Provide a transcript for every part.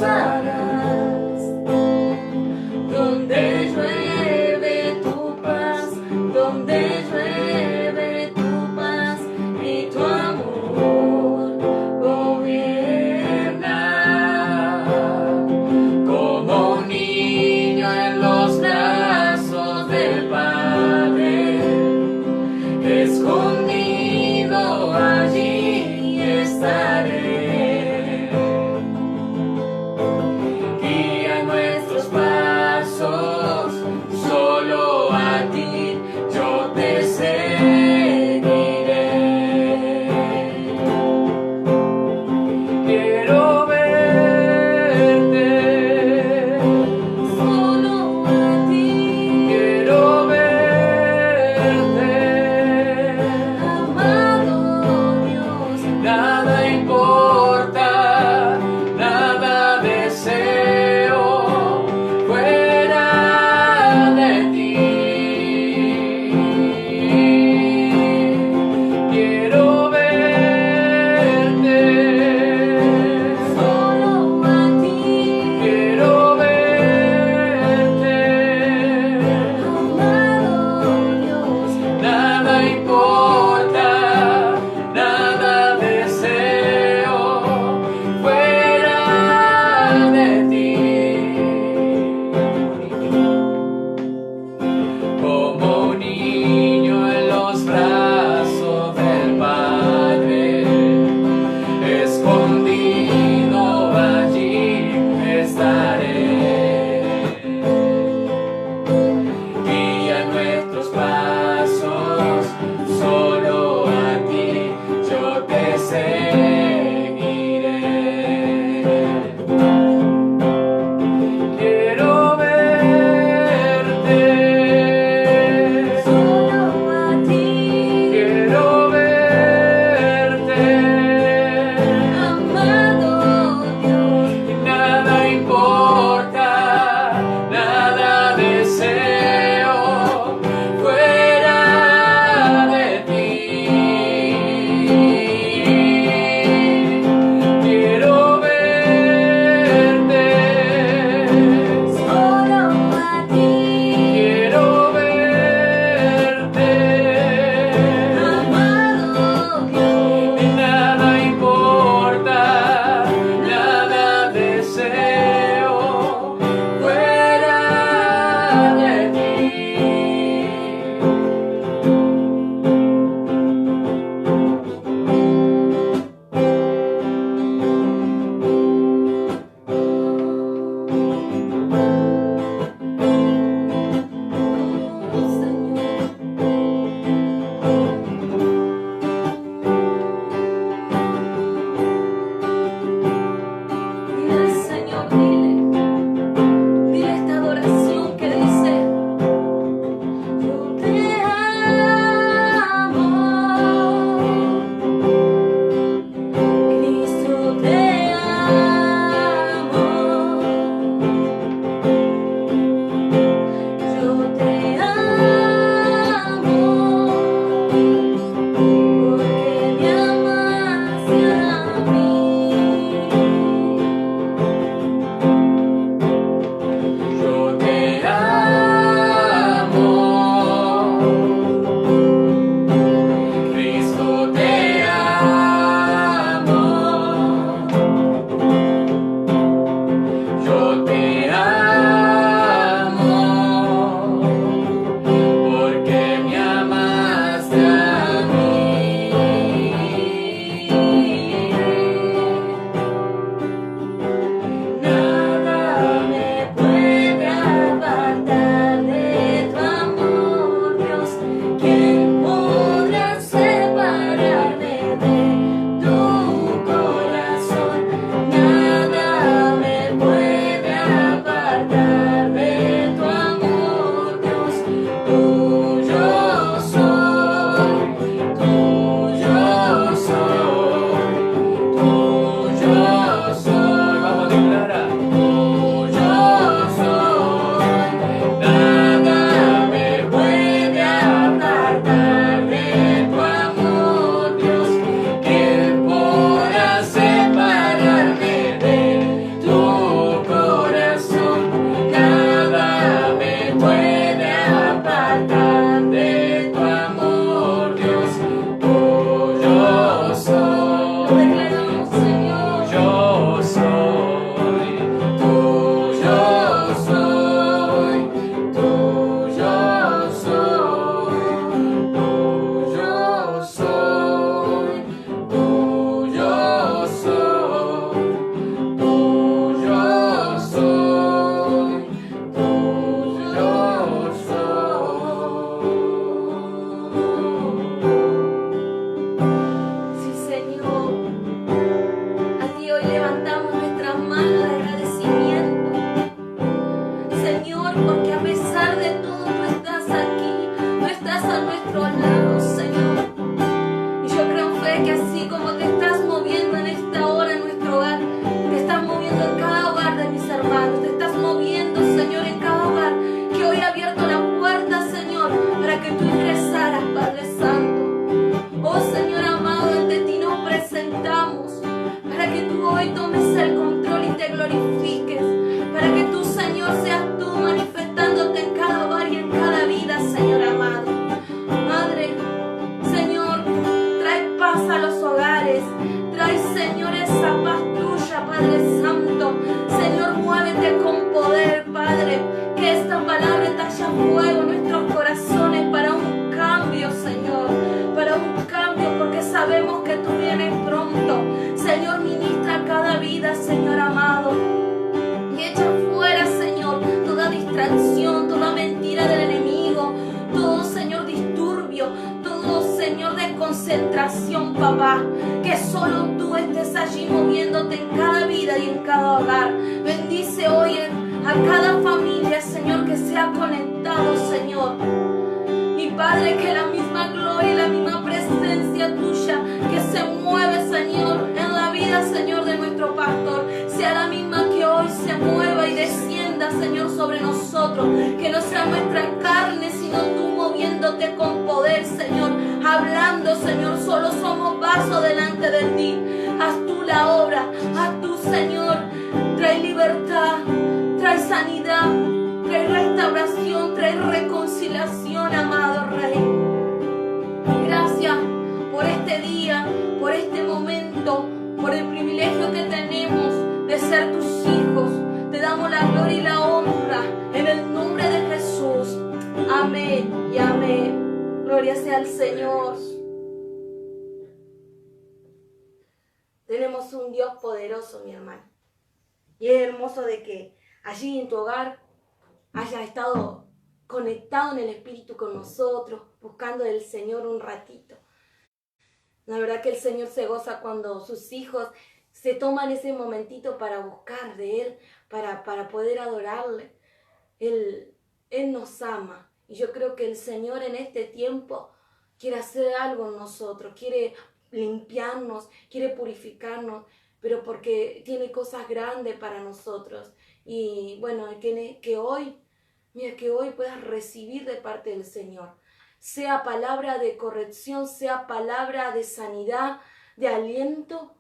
gozarás. Donde llueve tu paz, donde llueve tu paz y tu amor gobierna. Como un niño en los brazos del Padre, escondido allí estaré. Señor, seas tú manifestándote en cada hogar y en cada vida, Señor amado. Padre, Señor, trae paz a los hogares. Trae, Señor, esa paz tuya, Padre Santo. Señor, muévete con poder, Padre. Que esta palabra talle fuego en nuestros corazones para un cambio, Señor. Para un cambio, porque sabemos que tú vienes pronto. Señor, ministra cada vida, Señor amado. Y echa fuera, Señor, toda distracción, toda mentira del enemigo. Todo, Señor, disturbio. Todo, Señor, desconcentración, papá. Que solo tú estés allí moviéndote en cada vida y en cada hogar. Bendice hoy a cada familia, Señor, que sea conectado, Señor. Y Padre, que la misma gloria y la misma presencia tuya que se mueve, Señor, en la vida, Señor, de nuestro pastor, sea la misma que hoy se mueva y descienda, Señor, sobre nosotros. Que no sea nuestra carne, sino tú moviéndote con poder, Señor, hablando, Señor. Solo somos vasos delante de ti. Haz tú la obra, haz tú, Señor. Trae libertad, trae sanidad, trae restauración, trae reconciliación, amado Rey. Gracias por este día, por este momento, por el privilegio que tenemos de ser tus hijos. Te damos la gloria y la honra en el nombre de Jesús. Amén y amén. Gloria sea al Señor. Tenemos un Dios poderoso, mi hermano. Y es hermoso de que allí en tu hogar hayas estado conectado en el Espíritu con nosotros, buscando del Señor un ratito. La verdad que el Señor se goza cuando sus hijos se toman ese momentito para buscar de Él, para poder adorarle. Él nos ama. Y yo creo que el Señor en este tiempo quiere hacer algo en nosotros, quiere limpiarnos, quiere purificarnos, pero porque tiene cosas grandes para nosotros. Y bueno, que hoy puedas recibir de parte del Señor, sea palabra de corrección, sea palabra de sanidad, de aliento.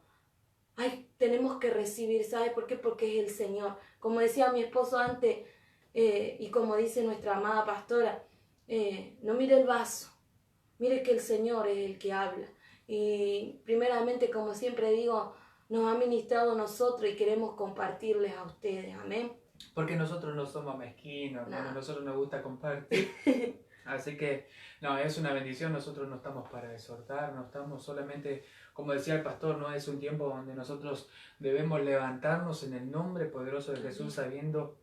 Ay, tenemos que recibir, ¿sabes por qué? Porque es el Señor. Como decía mi esposo antes, y como dice nuestra amada pastora, no mire el vaso, mire que el Señor es el que habla. Y primeramente, como siempre digo, nos ha ministrado a nosotros y queremos compartirles a ustedes, amén. Porque nosotros no somos mezquinos, ¿no? A nosotros nos gusta compartir. Así que, no, es una bendición. Nosotros no estamos para exhortar, no estamos solamente, como decía el pastor, no es un tiempo donde nosotros debemos levantarnos en el nombre poderoso de Jesús, sabiendo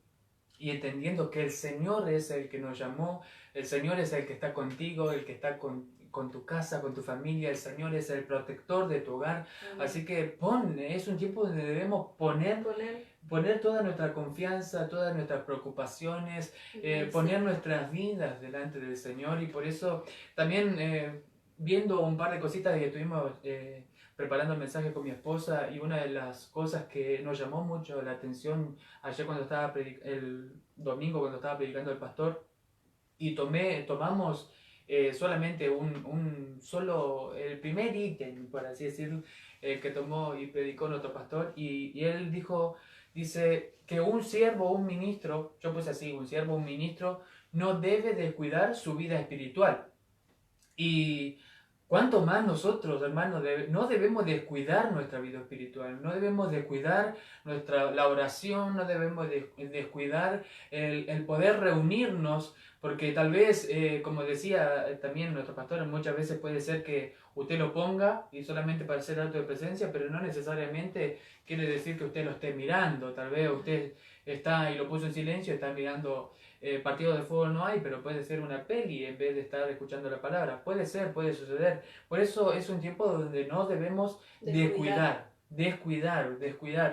y entendiendo que el Señor es el que nos llamó, el Señor es el que está contigo, el que está con tu casa, con tu familia, el Señor es el protector de tu hogar. Así que es un tiempo donde debemos poner toda nuestra confianza, todas nuestras preocupaciones, poner nuestras vidas delante del Señor. Y por eso también viendo un par de cositas que estuvimos preparando el mensaje con mi esposa, y una de las cosas que nos llamó mucho la atención ayer cuando estaba el domingo cuando estaba predicando el pastor, y tomamos solamente el primer ítem, por así decirlo, que tomó y predicó nuestro pastor, y él dice que un siervo, un ministro, yo puse así, un siervo, un ministro, no debe descuidar su vida espiritual. Y cuánto más nosotros, hermanos, no debemos descuidar nuestra vida espiritual, no debemos descuidar la oración, no debemos descuidar el poder reunirnos, porque tal vez, como decía también nuestro pastor, muchas veces puede ser que usted lo ponga y solamente para hacer acto de presencia, pero no necesariamente quiere decir que usted lo esté mirando. Tal vez usted está y lo puso en silencio, está mirando partido de fútbol, no hay, pero puede ser una peli en vez de estar escuchando la palabra. Puede suceder. Por eso es un tiempo donde no debemos descuidar.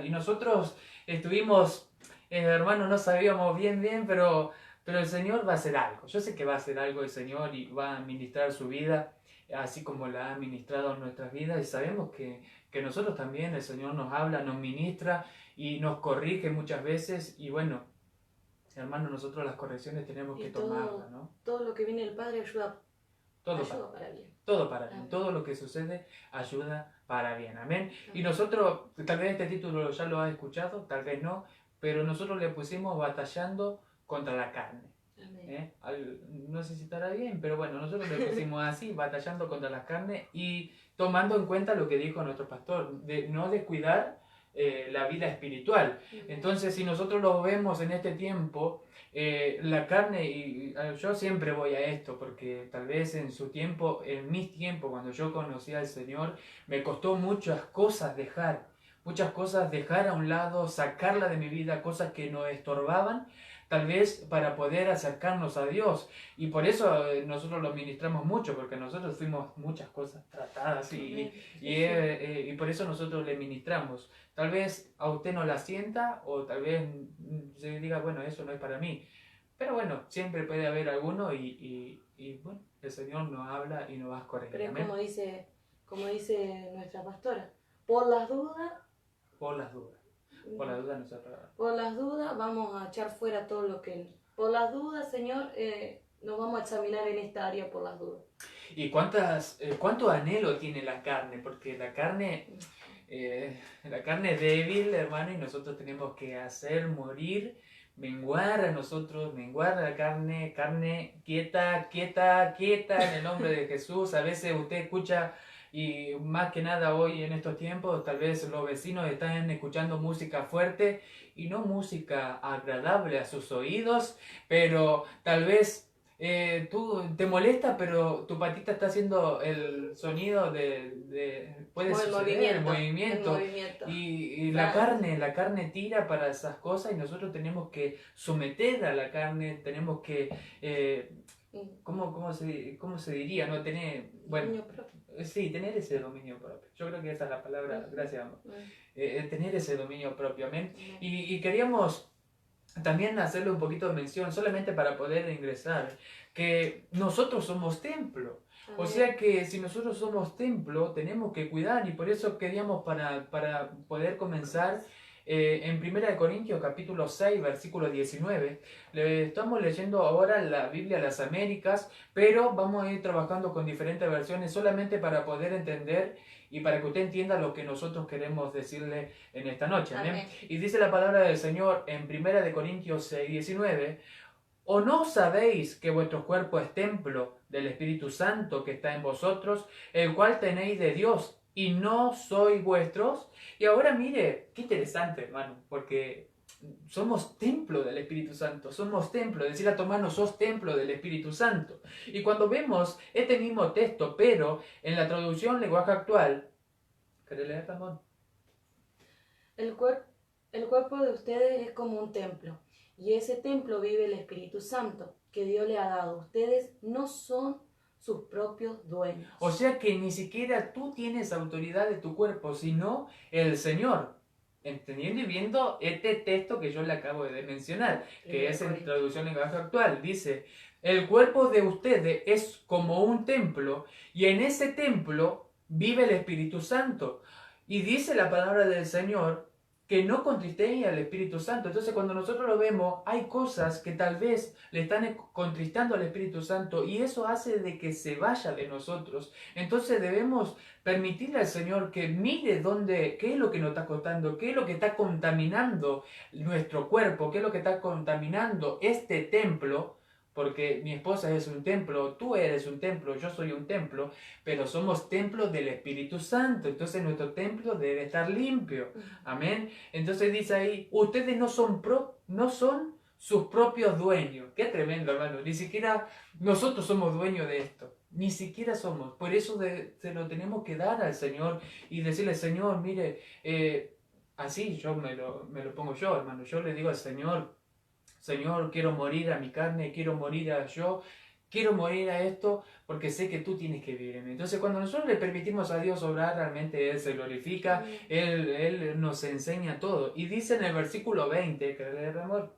Y nosotros estuvimos, hermanos, no sabíamos bien, pero el Señor va a hacer algo. Yo sé que va a hacer algo el Señor y va a ministrar su vida, así como la ha ministrado en nuestras vidas. Y sabemos que nosotros también, el Señor nos habla, nos ministra y nos corrige muchas veces. Y bueno, hermano, nosotros las correcciones tenemos que tomarlas, ¿no? Todo lo que viene del Padre ayuda para bien. Todo para bien. Todo lo que sucede ayuda para bien. Amén. Y nosotros, tal vez este título ya lo has escuchado, tal vez no, pero nosotros le pusimos batallando contra la carne. Amén. No sé si estará bien, pero bueno, nosotros le pusimos así, batallando contra la carne y tomando en cuenta lo que dijo nuestro pastor, de no descuidar la vida espiritual. Entonces, si nosotros lo vemos en este tiempo, la carne, y yo siempre voy a esto, porque tal vez en su tiempo, en mis tiempos, cuando yo conocí al Señor, me costó muchas cosas dejar a un lado, sacarla de mi vida, cosas que nos estorbaban, tal vez para poder acercarnos a Dios. Y por eso nosotros lo ministramos mucho, porque nosotros fuimos muchas cosas tratadas y por eso nosotros le ministramos. Tal vez a usted no la sienta o tal vez se diga, bueno, eso no es para mí. Pero bueno, siempre puede haber alguno y bueno, el Señor nos habla y nos va a corregir. Pero es como dice nuestra pastora, por las dudas. Por las dudas. Por las dudas nosotros. Por las dudas vamos a echar fuera todo lo que... Por las dudas, Señor, nos vamos a examinar en esta área por las dudas. ¿Y cuánto anhelo tiene la carne? Porque la carne es débil, hermano, y nosotros tenemos que hacer morir, menguar a nosotros, menguar a la carne quieta, en el nombre de Jesús. A veces usted escucha... Y más que nada hoy en estos tiempos, tal vez los vecinos están escuchando música fuerte y no música agradable a sus oídos, pero tal vez tú te molesta, pero tu patita está haciendo el sonido puede suceder, el movimiento. Y la carne tira para esas cosas y nosotros tenemos que someter a la carne, tenemos que... ¿Cómo se diría? No tener... Bueno, sí, tener ese dominio propio. Yo creo que esa es la palabra, gracias, amor. Tener ese dominio propio, amén. Y queríamos también hacerle un poquito de mención, solamente para poder ingresar, que nosotros somos templo. O sea que si nosotros somos templo, tenemos que cuidar, y por eso queríamos para poder comenzar... en 1 Corintios capítulo 6, versículo 19, estamos leyendo ahora la Biblia de las Américas, pero vamos a ir trabajando con diferentes versiones solamente para poder entender y para que usted entienda lo que nosotros queremos decirle en esta noche. ¿Amén? Y dice la palabra del Señor en 1 Corintios 6, 19, ¿o no sabéis que vuestro cuerpo es templo del Espíritu Santo que está en vosotros, el cual tenéis de Dios, y no sois vuestros? Y ahora mire, qué interesante, hermano, porque somos templo del Espíritu Santo, somos templo, decir a tu hermano, sos templo del Espíritu Santo. Y cuando vemos este mismo texto, pero en la traducción lenguaje actual, ¿querés leer, Ramón? El cuerpo de ustedes es como un templo, y ese templo vive el Espíritu Santo que Dios le ha dado. Ustedes no son sus propios dueños. O sea que ni siquiera tú tienes autoridad de tu cuerpo, sino el Señor. Entendiendo y viendo este texto que yo le acabo de mencionar, que es en traducción lenguaje actual, dice, el cuerpo de ustedes es como un templo, y en ese templo vive el Espíritu Santo. Y dice la palabra del Señor, que no contristéis al Espíritu Santo. Entonces cuando nosotros lo vemos, hay cosas que tal vez le están contristando al Espíritu Santo y eso hace de que se vaya de nosotros. Entonces debemos permitirle al Señor que mire qué es lo que nos está costando, qué es lo que está contaminando nuestro cuerpo, qué es lo que está contaminando este templo. Porque mi esposa es un templo, tú eres un templo, yo soy un templo, pero somos templos del Espíritu Santo. Entonces nuestro templo debe estar limpio. Amén. Entonces dice ahí, ustedes no son sus propios dueños. Qué tremendo, hermano. Ni siquiera nosotros somos dueños de esto. Ni siquiera somos. Por eso se lo tenemos que dar al Señor y decirle, Señor, mire, así yo me lo pongo yo, hermano. Yo le digo al Señor, Señor, quiero morir a mi carne, quiero morir quiero morir a esto, porque sé que tú tienes que vivir en mí. Entonces, cuando nosotros le permitimos a Dios obrar, realmente Él se glorifica, Él nos enseña todo. Y dice en el versículo 20, que le amor.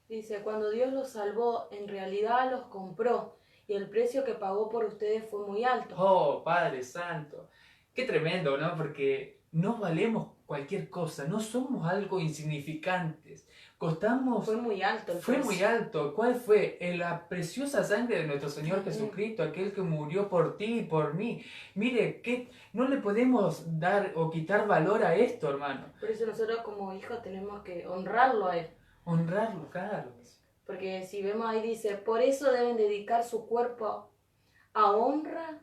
Dice, cuando Dios los salvó, en realidad los compró, y el precio que pagó por ustedes fue muy alto. Oh, Padre Santo, qué tremendo, ¿no? Porque no valemos cualquier cosa, no somos algo insignificantes. Fue muy alto el precio. Fue muy alto. ¿Cuál fue? La preciosa sangre de nuestro Señor Jesucristo, aquel que murió por ti y por mí. Mire, no le podemos dar o quitar valor a esto, hermano. Por eso nosotros como hijos tenemos que honrarlo a Él. Honrarlo, claro. Porque si vemos ahí dice, por eso deben dedicar su cuerpo a honrar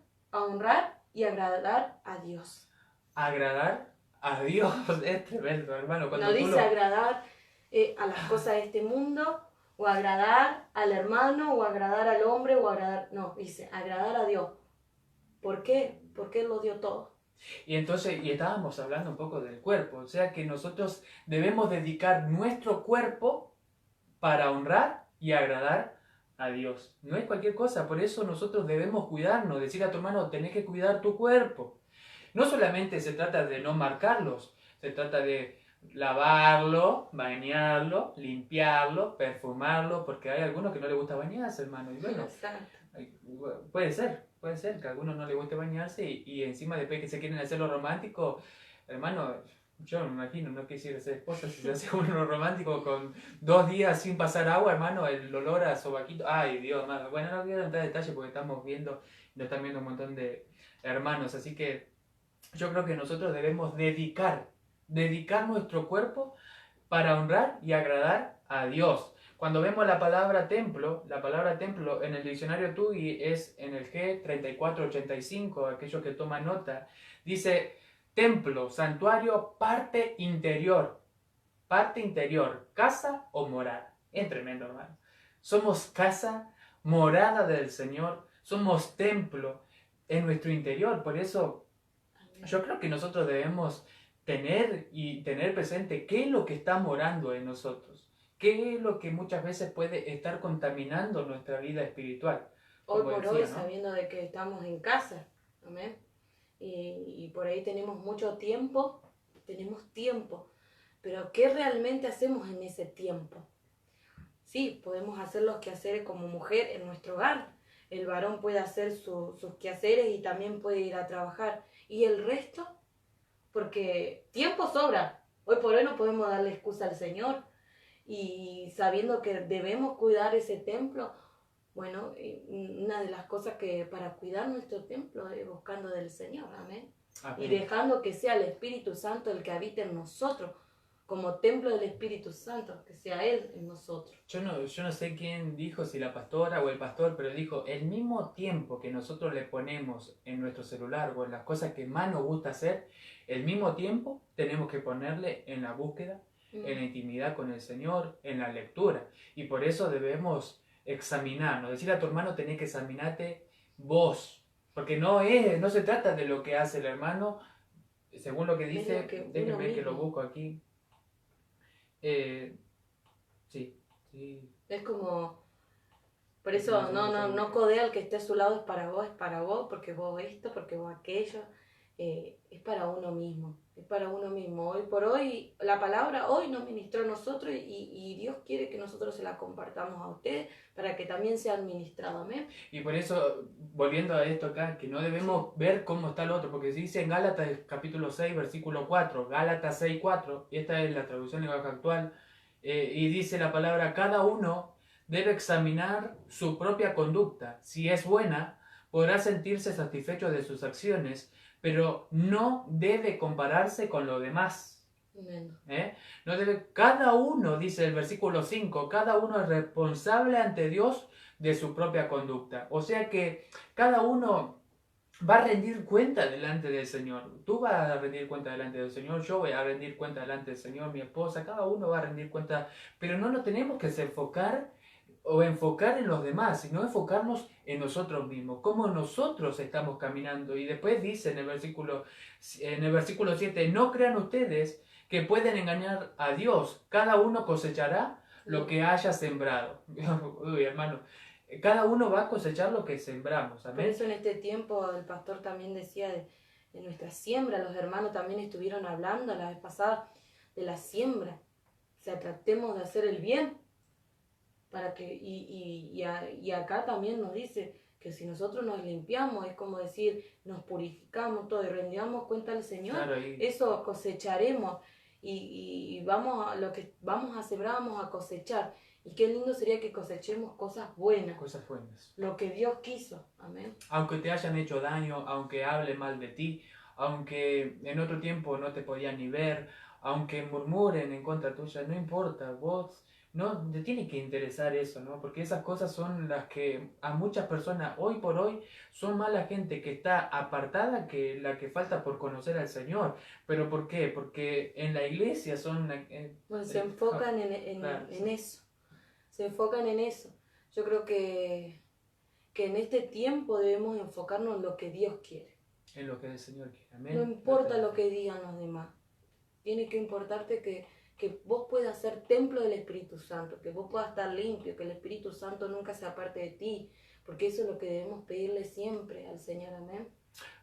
y agradar a Dios. Agradar a Dios es tremendo, hermano. Cuando No tú dice agradar a las cosas de este mundo, o agradar al hermano, o agradar al hombre, o agradar... No, dice agradar a Dios. ¿Por qué? Porque Él lo dio todo. Y entonces, y estábamos hablando un poco del cuerpo, o sea que nosotros debemos dedicar nuestro cuerpo para honrar y agradar a Dios. No es cualquier cosa, por eso nosotros debemos cuidarnos, decir a tu hermano, tenés que cuidar tu cuerpo. No solamente se trata de no marcarlos, se trata de lavarlo, bañarlo, limpiarlo, perfumarlo, porque hay algunos que no les gusta bañarse, hermano, y bueno, Exacto. puede ser que a algunos no les guste bañarse y encima después que se quieren hacer lo romántico, hermano, yo me imagino, no quisiera ser esposa si se hace uno romántico con 2 días sin pasar agua, hermano, el olor a sobaquito, ay Dios, hermano. Bueno, no quiero entrar en detalle porque estamos viendo, nos están viendo un montón de hermanos, así que yo creo que nosotros debemos dedicar nuestro cuerpo para honrar y agradar a Dios. Cuando vemos la palabra templo en el diccionario TUI es en el G3485, aquellos que toman nota, dice templo, santuario, parte interior, casa o morada. Es tremendo, hermano. Somos casa, morada del Señor, somos templo en nuestro interior, por eso yo creo que nosotros debemos tener presente qué es lo que está morando en nosotros, qué es lo que muchas veces puede estar contaminando nuestra vida espiritual. Hoy Como por decía, hoy, ¿no? sabiendo de que estamos en casa, amén, y por ahí tenemos mucho tiempo, pero ¿qué realmente hacemos en ese tiempo? Sí, podemos hacer los quehaceres como mujer en nuestro hogar, el varón puede hacer sus quehaceres y también puede ir a trabajar, y el resto, porque tiempo sobra, hoy por hoy no podemos darle excusa al Señor, y sabiendo que debemos cuidar ese templo, bueno, una de las cosas que para cuidar nuestro templo es buscando del Señor, amén. Amén. Y dejando que sea el Espíritu Santo el que habite en nosotros, como templo del Espíritu Santo, que sea Él en nosotros. Yo no sé quién dijo, si la pastora o el pastor, pero dijo, el mismo tiempo que nosotros le ponemos en nuestro celular o en las cosas que más nos gusta hacer, el mismo tiempo tenemos que ponerle en la búsqueda, en la intimidad con el Señor, en la lectura. Y por eso debemos examinarnos. Decir a tu hermano, tenés que examinarte vos. Porque no se trata de lo que hace el hermano, según lo que dice, déjenme que lo busco aquí. Sí. Es como, por eso no codea al que esté a su lado, es para vos, porque vos esto, porque vos aquello, es para uno mismo, Hoy por hoy, la palabra hoy nos ministró a nosotros y Dios quiere que nosotros se la compartamos a ustedes para que también sea administrado, amén. Y por eso, volviendo a esto acá, que no debemos ver cómo está el otro, porque se dice en Gálatas capítulo 6, versículo 4, Gálatas 6, 4, y esta es la traducción lenguaje actual, y dice la palabra, cada uno debe examinar su propia conducta, si es buena, podrá sentirse satisfecho de sus acciones, pero no debe compararse con lo demás. No debe, cada uno, dice el versículo 5, cada uno es responsable ante Dios de su propia conducta. O sea que cada uno va a rendir cuenta delante del Señor. Tú vas a rendir cuenta delante del Señor, yo voy a rendir cuenta delante del Señor, mi esposa, cada uno va a rendir cuenta, pero no nos tenemos que enfocar en los demás, sino enfocarnos en nosotros mismos, cómo nosotros estamos caminando. Y después dice en el versículo 7, no crean ustedes que pueden engañar a Dios, cada uno cosechará lo que haya sembrado. Uy, hermano, cada uno va a cosechar lo que sembramos. ¿Amén? Por eso en este tiempo el pastor también decía de nuestra siembra, los hermanos también estuvieron hablando la vez pasada de la siembra, o sea, tratemos de hacer el bien, para que y acá también nos dice que si nosotros nos limpiamos, es como decir, nos purificamos todo y rendamos cuenta al Señor, claro, eso cosecharemos y vamos a lo que vamos a sembrar, vamos a cosechar. Y qué lindo sería que cosechemos cosas buenas. Cosas buenas. Lo que Dios quiso. Amén. Aunque te hayan hecho daño, aunque hable mal de ti, aunque en otro tiempo no te podían ni ver, aunque murmuren en contra tuya, no importa, vos no te tiene que interesar eso, ¿no? Porque esas cosas son las que a muchas personas hoy por hoy son más la gente que está apartada que la que falta por conocer al Señor. ¿Pero por qué? Porque en la iglesia son... Bueno, se enfocan claro, en eso. Se enfocan en eso. Yo creo que en este tiempo debemos enfocarnos en lo que Dios quiere. en lo que el Señor quiere. Amén. No importa lo que digan los demás. Tiene que importarte que vos puedas ser templo del Espíritu Santo, que vos puedas estar limpio, que el Espíritu Santo nunca sea parte de ti, porque eso es lo que debemos pedirle siempre al Señor. Amén.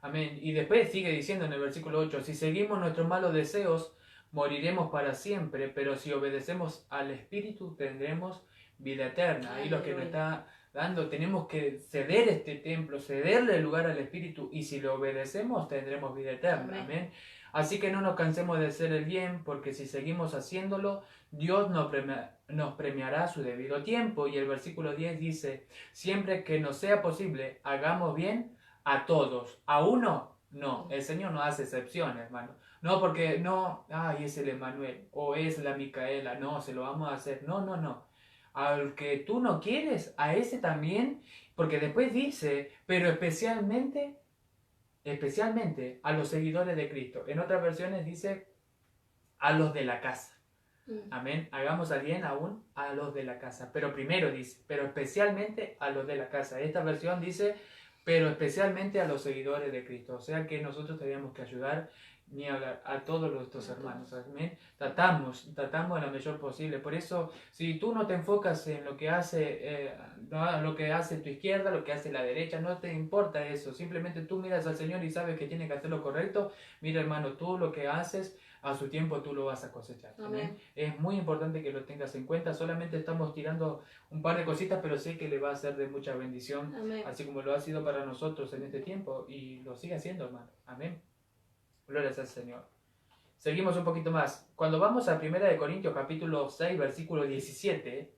Amén. Y después sigue diciendo en el versículo 8, si seguimos nuestros malos deseos, moriremos para siempre, pero si obedecemos al Espíritu, tendremos vida eterna. Ahí lo que nos está dando, tenemos que ceder este templo, cederle el lugar al Espíritu, y si lo obedecemos, tendremos vida eterna. Amén. Así que no nos cansemos de hacer el bien, porque si seguimos haciéndolo, Dios nos premiará a su debido tiempo. Y el versículo 10 dice, siempre que nos sea posible, hagamos bien a todos. A uno, no. El Señor no hace excepciones, hermano. No, porque no, ay, es el Emanuel, o es la Micaela, no, se lo vamos a hacer. No, no, no. Al que tú no quieres, a ese también, porque después dice, pero especialmente a los seguidores de Cristo. En otras versiones dice a los de la casa. Amén. Hagamos al bien aún a los de la casa. Pero primero dice, pero especialmente a los de la casa. Esta versión dice, pero especialmente a los seguidores de Cristo. O sea que nosotros tenemos que ayudar ni hablar a todos nuestros hermanos. Amén. Tratamos de la mejor posible. Por eso, si tú no te enfocas en lo que hace lo que hace tu izquierda, lo que hace la derecha, no te importa eso. Simplemente tú miras al Señor y sabes que tiene que hacer lo correcto. Mira, hermano, tú lo que haces, a su tiempo tú lo vas a cosechar. Amén. Es muy importante que lo tengas en cuenta. Solamente estamos tirando un par de cositas, pero sé que le va a ser de mucha bendición. Amén. Así como lo ha sido para nosotros en este tiempo, y lo sigue haciendo, hermano. Amén. Gloria al Señor. Seguimos un poquito más. Cuando vamos a 1 Corintios capítulo 6, versículo 17.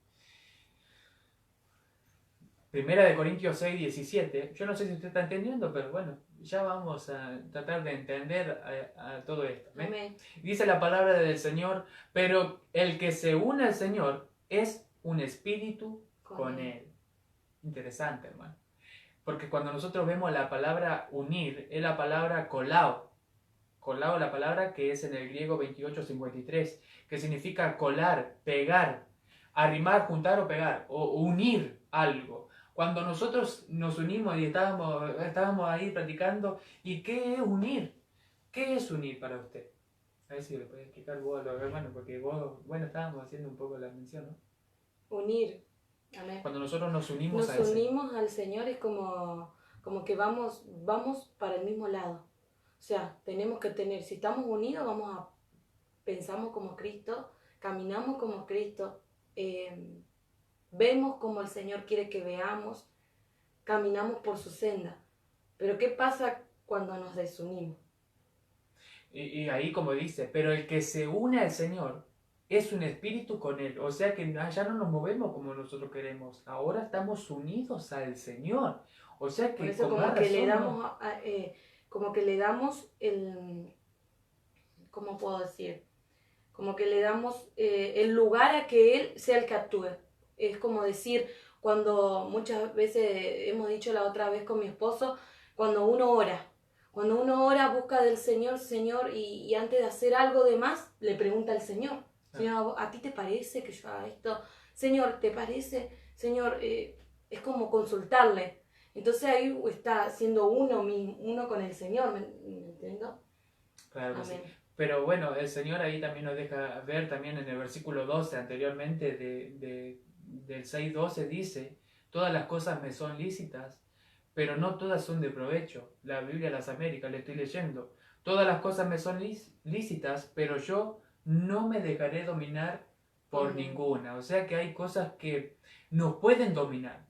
1 Corintios 6, 17. Yo no sé si usted está entendiendo, pero bueno, ya vamos a tratar de entender a todo esto. Amén. Dice la palabra del Señor, pero el que se une al Señor es un espíritu con Él. Interesante, hermano. Porque cuando nosotros vemos la palabra unir, es la palabra kolao. Kolao, la palabra que es en el griego 2853, que significa colar, pegar, arrimar, juntar o pegar, o unir algo. Cuando nosotros nos unimos y estábamos ahí practicando, ¿y qué es unir? ¿Qué es unir para usted? A ver si le puede explicar vos a los hermanos, porque vos, bueno, estábamos haciendo un poco la mención, ¿no? Unir. Amén. Cuando nosotros nos unimos al Señor es como que vamos para el mismo lado. O sea, tenemos que tener, si estamos unidos, pensamos como Cristo, caminamos como Cristo, vemos como el Señor quiere que veamos, caminamos por su senda. Pero ¿qué pasa cuando nos desunimos? Y ahí como dice, pero el que se une al Señor es un espíritu con Él. O sea que ya no nos movemos como nosotros queremos. Ahora estamos unidos al Señor. O sea que por eso como que le damos el, ¿cómo puedo decir? Como que le damos el lugar a que Él sea el que actúe. Es como decir, cuando muchas veces hemos dicho la otra vez con mi esposo, cuando uno ora, busca del Señor, y antes de hacer algo de más, le pregunta al Señor, Señor, ¿a ti te parece que yo haga esto? Señor, ¿te parece? Señor, es como consultarle. Entonces ahí está siendo uno con el Señor, ¿me entiendo? Claro que sí. Pero bueno, el Señor ahí también nos deja ver, también en el versículo 12 anteriormente del 6:12 dice, todas las cosas me son lícitas, pero no todas son de provecho. La Biblia de las Américas, le estoy leyendo. Todas las cosas me son lícitas, pero yo no me dejaré dominar por ninguna. O sea que hay cosas que nos pueden dominar.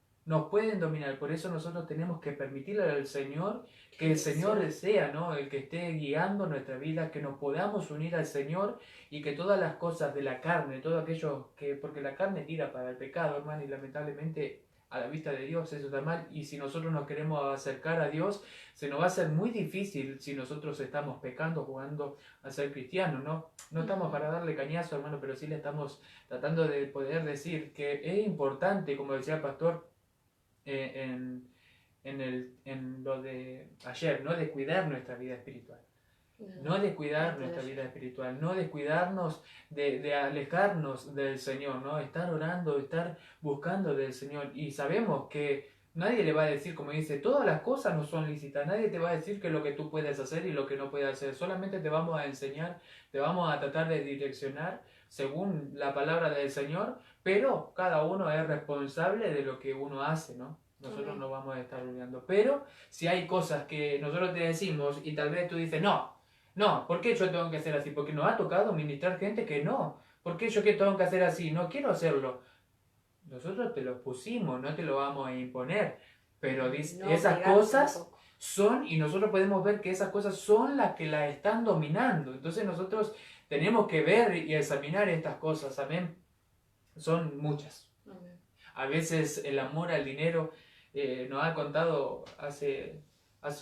Por eso nosotros tenemos que permitirle al Señor que el Señor sea, ¿no?, el que esté guiando nuestra vida, que nos podamos unir al Señor, y que todas las cosas de la carne, todo aquello que, porque la carne tira para el pecado, hermano, y lamentablemente a la vista de Dios, eso está mal. Y si nosotros nos queremos acercar a Dios, se nos va a hacer muy difícil si nosotros estamos pecando, jugando a ser cristianos, ¿no? No estamos para darle cañazo, hermano, pero sí le estamos tratando de poder decir que es importante, como decía el pastor en lo de ayer, no descuidar nuestra vida espiritual. No descuidar nuestra vida espiritual, no descuidarnos de alejarnos del Señor, ¿no? Estar orando, estar buscando del Señor. Y sabemos que nadie le va a decir, como dice, todas las cosas no son lícitas. Nadie te va a decir que lo que tú puedes hacer y lo que no puedes hacer. Solamente te vamos a enseñar, te vamos a tratar de direccionar según la palabra del Señor, pero cada uno es responsable de lo que uno hace, ¿no? Nosotros no vamos a estar olvidando. Pero si hay cosas que nosotros te decimos y tal vez tú dices, no, ¿por qué yo tengo que hacer así? Porque nos ha tocado ministrar gente que no. ¿Por qué yo que tengo que hacer así? No quiero hacerlo. Nosotros te lo pusimos, no te lo vamos a imponer. Pero esas cosas son, y nosotros podemos ver que esas cosas son las que las están dominando. Entonces nosotros tenemos que ver y examinar estas cosas. Amén. Son muchas. Amén. A veces el amor al dinero nos ha contado hace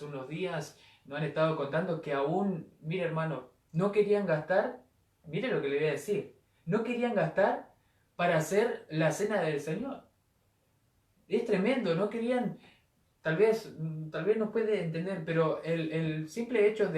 unos días. Nos han estado contando que aún, mire hermano, no querían gastar, mire lo que le voy a decir, no querían gastar para hacer la cena del Señor. Es tremendo, no querían, tal vez no puede entender, pero el simple hecho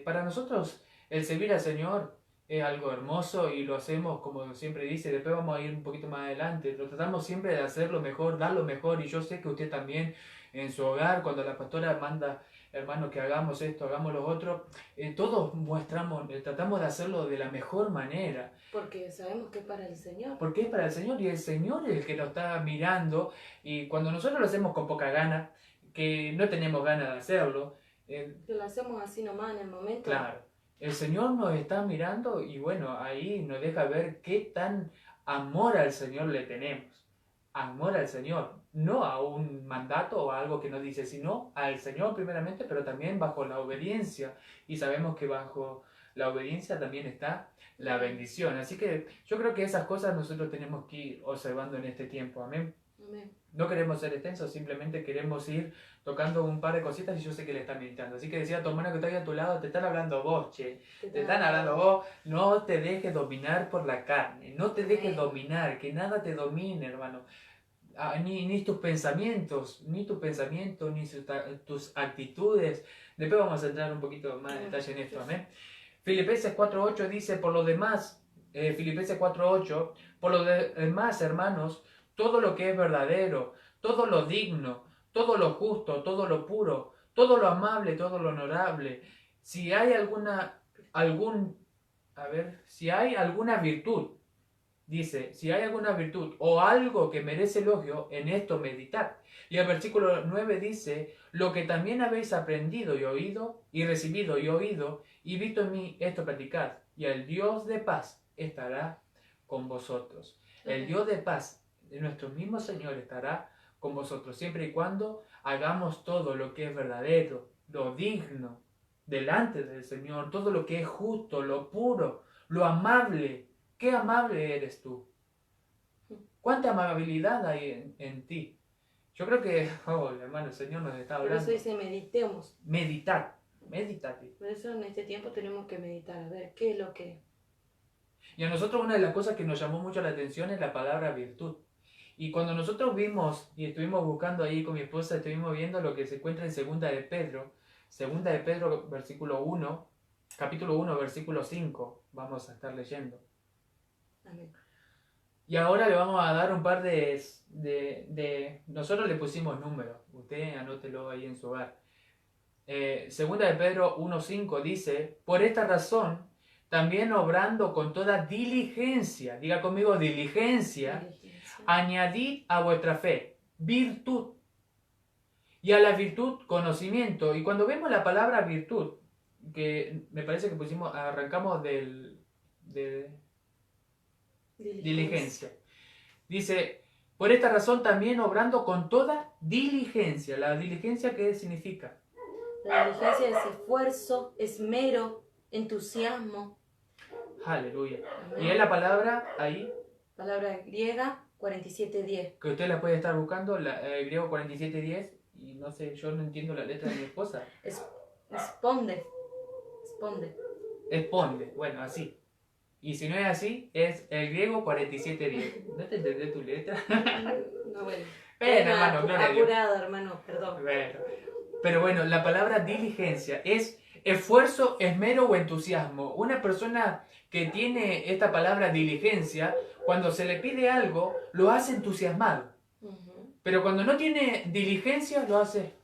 para nosotros, el servir al Señor es algo hermoso y lo hacemos como siempre dice, después vamos a ir un poquito más adelante, lo tratamos siempre de hacer lo mejor, dar lo mejor, y yo sé que usted también en su hogar, cuando la pastora manda, hermano, que hagamos esto, hagamos lo otro, todos tratamos de hacerlo de la mejor manera. Porque sabemos que es para el Señor. Porque es para el Señor y el Señor es el que nos está mirando, y cuando nosotros lo hacemos con poca gana, que no tenemos ganas de hacerlo, que lo hacemos así nomás en el momento. Claro, el Señor nos está mirando y bueno, ahí nos deja ver qué tan amor al Señor le tenemos. Amor al Señor, no a un mandato o a algo que nos dice, sino al Señor primeramente, pero también bajo la obediencia. Y sabemos que bajo la obediencia también está la bendición. Así que yo creo que esas cosas nosotros tenemos que ir observando en este tiempo. Amén. Amén. No queremos ser extensos, simplemente queremos ir tocando un par de cositas y yo sé que le están meditando. Así que decía a tu hermano que está ahí a tu lado, te están hablando vos, che. Te están hablando vos. No te dejes dominar por la carne. No te dejes dominar, que nada te domine, hermano. Ni tus pensamientos, ni tus actitudes. Después vamos a entrar un poquito más en detalle en esto, amén. Filipenses 4.8 dice, por lo demás, Filipenses 4.8, por lo demás, hermanos, todo lo que es verdadero, todo lo digno, todo lo justo, todo lo puro, todo lo amable, todo lo honorable, si hay alguna virtud, dice, si hay alguna virtud o algo que merece elogio, en esto meditad. Y el versículo 9 dice, lo que también habéis aprendido y oído, y recibido y oído, y visto en mí, esto practicad, y el Dios de paz estará con vosotros. El Dios de paz de nuestro mismo Señor estará con vosotros, siempre y cuando hagamos todo lo que es verdadero, lo digno, delante del Señor, todo lo que es justo, lo puro, lo amable. ¿Qué amable eres tú? ¿Cuánta amabilidad hay en ti? Yo creo que, hermano, el Señor nos está hablando. Por eso dice meditemos. Meditar. Por eso en este tiempo tenemos que meditar, a ver qué es lo que... Y a nosotros una de las cosas que nos llamó mucho la atención es la palabra virtud. Y cuando nosotros vimos y estuvimos buscando ahí con mi esposa, estuvimos viendo lo que se encuentra en Segunda de Pedro, capítulo 1, versículo 5, vamos a estar leyendo. Amén. Y ahora le vamos a dar un par nosotros le pusimos números, usted anótelo ahí en su hogar. Segunda de Pedro 1.5 dice, por esta razón, también obrando con toda diligencia, diga conmigo diligencia, añadid a vuestra fe virtud, y a la virtud conocimiento. Y cuando vemos la palabra virtud, que me parece que arrancamos de diligencia. Dice, por esta razón también obrando con toda diligencia. ¿La diligencia qué significa? La diligencia es esfuerzo, esmero, entusiasmo. Aleluya. Amén. Y es la palabra ahí. Palabra griega 4710. Que usted la puede estar buscando, el griego 4710, y no sé, yo no entiendo la letra de mi esposa. Esponde. Esponde. Esponde, bueno, así. Y si no es así, es el griego 4710. ¿No te entendés tu letra? No, bueno. Bueno, hermano, gloria a Dios. Apurado, hermano, perdón. Bueno. Pero bueno, la palabra diligencia es esfuerzo, esmero o entusiasmo. Una persona que tiene esta palabra diligencia, cuando se le pide algo, lo hace entusiasmado. Ujú. Pero cuando no tiene diligencia, lo hace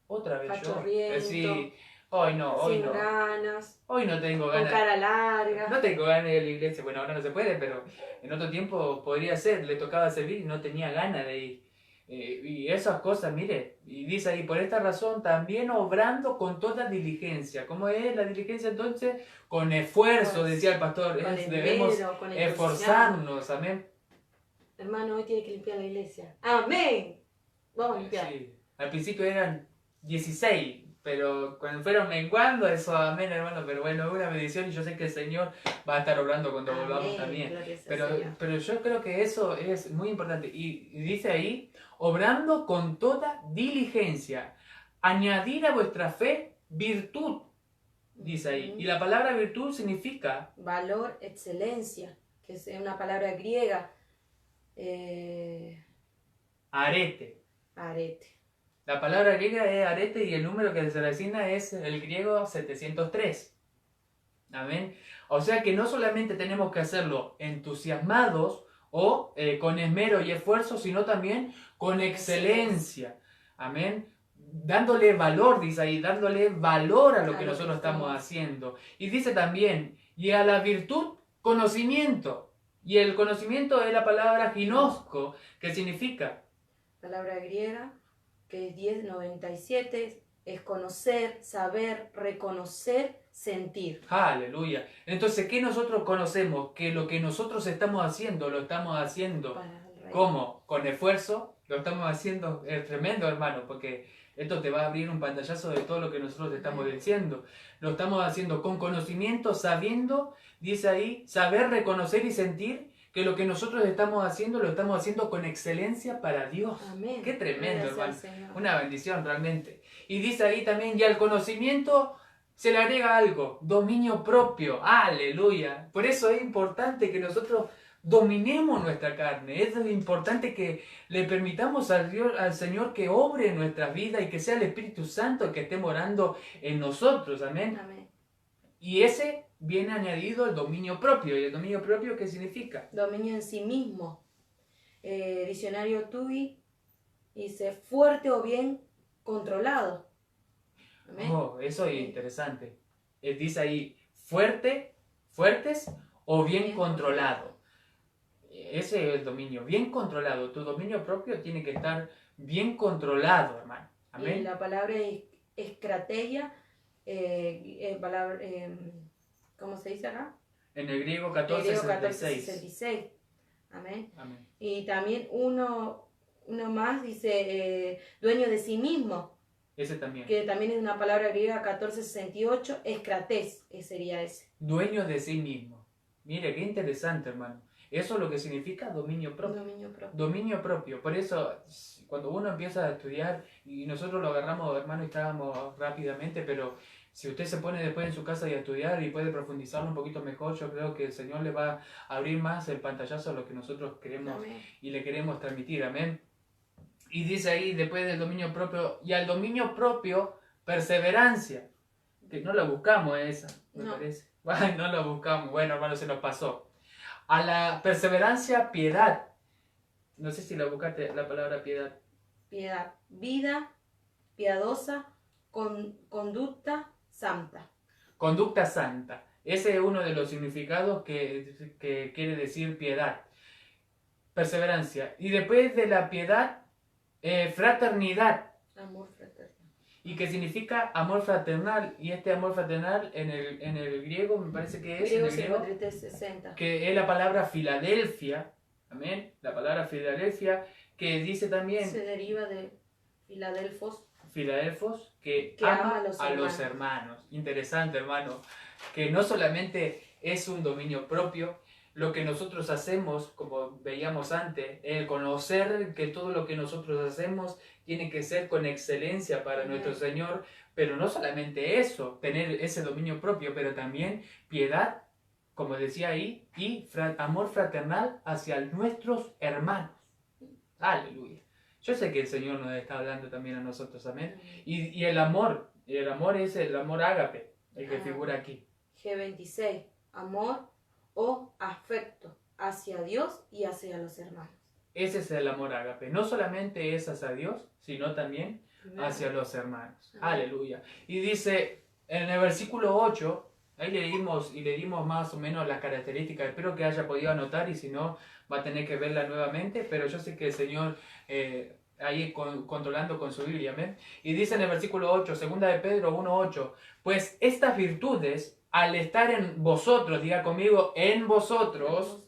otra vez yo. Pachorriento. Sí, hoy no, hoy Sin no. ganas. Hoy no tengo Con ganas. cara larga. No tengo ganas de ir a la iglesia. Bueno, ahora no se puede, pero en otro tiempo podría ser. Le tocaba servir y no tenía ganas de ir. Y esas cosas, mire, y dice ahí, por esta razón también obrando con toda diligencia. ¿Cómo es la diligencia entonces? Con esfuerzo, decía el pastor. Con Debemos esmero, con esforzarnos, amén. Hermano, hoy tiene que limpiar la iglesia. ¡Amén! Vamos a limpiar. Sí. Al principio eran 16, pero cuando fueron menguando, eso, amén, hermano. Pero bueno, es una bendición y yo sé que el Señor va a estar obrando cuando volvamos Amén, también. gloria sea al Señor. Pero yo creo que eso es muy importante. Y dice ahí, obrando con toda diligencia, añadir a vuestra fe virtud, dice ahí. Y la palabra virtud significa Valor, excelencia, que es una palabra griega. arete. Arete. La palabra griega es arete y el número que se le asigna es el griego 703. Amén. O sea que no solamente tenemos que hacerlo entusiasmados o con esmero y esfuerzo, sino también con excelencia. Amén. Dándole valor, dice ahí, dándole valor a lo que nosotros estamos haciendo. Y dice también, y a la virtud, conocimiento. Y el conocimiento es la palabra ginosco, que significa Palabra griega, que es 1097, es conocer, saber, reconocer, sentir. aleluya. Entonces, ¿qué nosotros conocemos? Que lo que nosotros estamos haciendo, lo estamos haciendo. Para el rey. ¿Cómo? Con esfuerzo. Lo estamos haciendo, es tremendo, hermano, porque esto te va a abrir un pantallazo de todo lo que nosotros te estamos diciendo. Lo estamos haciendo con conocimiento, sabiendo, dice ahí, saber, reconocer y sentir que lo que nosotros estamos haciendo, lo estamos haciendo con excelencia para Dios. Amén. Qué tremendo, Gracias al hermano. Señor. Una bendición realmente. Y dice ahí también, y al conocimiento se le agrega algo, dominio propio. Aleluya. Por eso es importante que nosotros dominemos nuestra carne. Es importante que le permitamos al Señor que obre en nuestras vidas y que sea el Espíritu Santo el que esté morando en nosotros. Amén. Amén. Y ese viene añadido el dominio propio. ¿Y el dominio propio qué significa? Dominio en sí mismo. Diccionario TUI dice fuerte o bien controlado. Amén. Oh, eso es interesante. Dice ahí, fuertes o bien controlado. Ese es el dominio, bien controlado. Tu dominio propio tiene que estar bien controlado, hermano. Amén. Y la palabra estrategia, ¿cómo se dice acá? En el griego El griego 1466. 1466. Amén. Amén. Y también uno más dice dueño de sí mismo, Ese también. que también es una palabra griega 1468, escrates, sería ese. Dueño de sí mismo. Mire, qué interesante, hermano. Eso es lo que significa dominio propio. Dominio propio. Dominio propio. Por eso, cuando uno empieza a estudiar, y nosotros lo agarramos, hermano, y estábamos rápidamente, pero si usted se pone después en su casa y a estudiar y puede profundizarlo un poquito mejor, yo creo que el Señor le va a abrir más el pantallazo a lo que nosotros queremos Amén. y le queremos transmitir. Amén. Y dice ahí, después del dominio propio, y al dominio propio, perseverancia. Que no la buscamos esa, me No. parece. Ay, no la buscamos. Bueno, hermano, se nos pasó. A la perseverancia, piedad. No sé si la buscaste, la palabra piedad. Piedad, vida, piadosa, conducta santa. Conducta santa. Ese es uno de los significados que quiere decir piedad. Perseverancia. Y después de la piedad, fraternidad. Amor fraterno. Y que significa amor fraternal. Y este amor fraternal en el griego, me parece que es, en Griego el griego, 5360. que es la palabra Filadelfia. Amén. La palabra Filadelfia, que dice también Se deriva de Filadelfos. Filadelfos, que Que ama ama a los hermanos. Interesante, hermano. Que no solamente es un dominio propio, lo que nosotros hacemos, como veíamos antes, el conocer que todo lo que nosotros hacemos tiene que ser con excelencia para nuestro Señor, pero no solamente eso, tener ese dominio propio, pero también piedad, como decía ahí, y amor fraternal hacia nuestros hermanos. Aleluya. Yo sé que el Señor nos está hablando también a nosotros, amén. Y el amor es el amor ágape, el que figura aquí. G26, amor o afecto hacia Dios y hacia los hermanos. Ese es el amor ágape. No solamente es hacia Dios, sino también hacia los hermanos. Aleluya. Y dice en el versículo 8, ahí le dimos más o menos las características. Espero que haya podido anotar y si no, va a tener que verla nuevamente. Pero yo sé que el Señor ahí controlando con su Biblia, amén. Y dice en el versículo 8, 2 de Pedro 1:8, pues estas virtudes, al estar en vosotros, diga conmigo, en vosotros,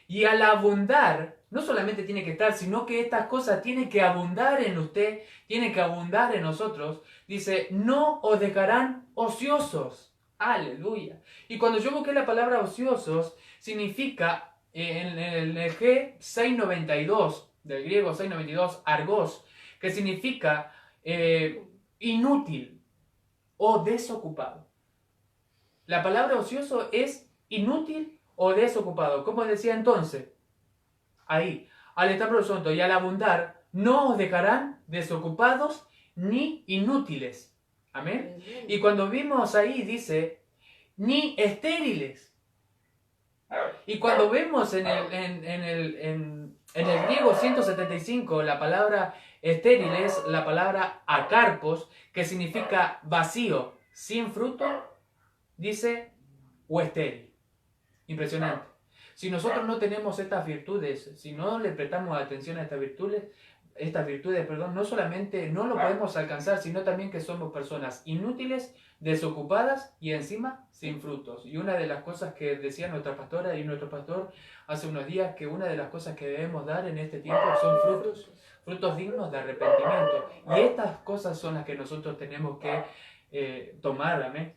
y al abundar, no solamente tiene que estar, sino que estas cosas tienen que abundar en usted, tienen que abundar en nosotros. Dice, no os dejarán ociosos. Aleluya. Y cuando yo busqué la palabra ociosos, significa en el G692, del griego 692, argos, que significa inútil o desocupado. La palabra ocioso es inútil o desocupado. ¿Cómo decía entonces? Ahí, al estar pronto y al abundar, no os dejarán desocupados ni inútiles. Amén. Y cuando vimos ahí dice, ni estériles. Y cuando vemos en el griego 175, la palabra estéril es la palabra acarpos, que significa vacío, sin fruto, dice, o estéril. Impresionante. Si nosotros no tenemos estas virtudes, si no le prestamos atención a estas virtudes, no solamente no lo podemos alcanzar, sino también que somos personas inútiles, desocupadas y encima sin frutos. Y una de las cosas que decía nuestra pastora y nuestro pastor hace unos días, que una de las cosas que debemos dar en este tiempo son frutos, frutos dignos de arrepentimiento. Y estas cosas son las que nosotros tenemos que tomar, amén.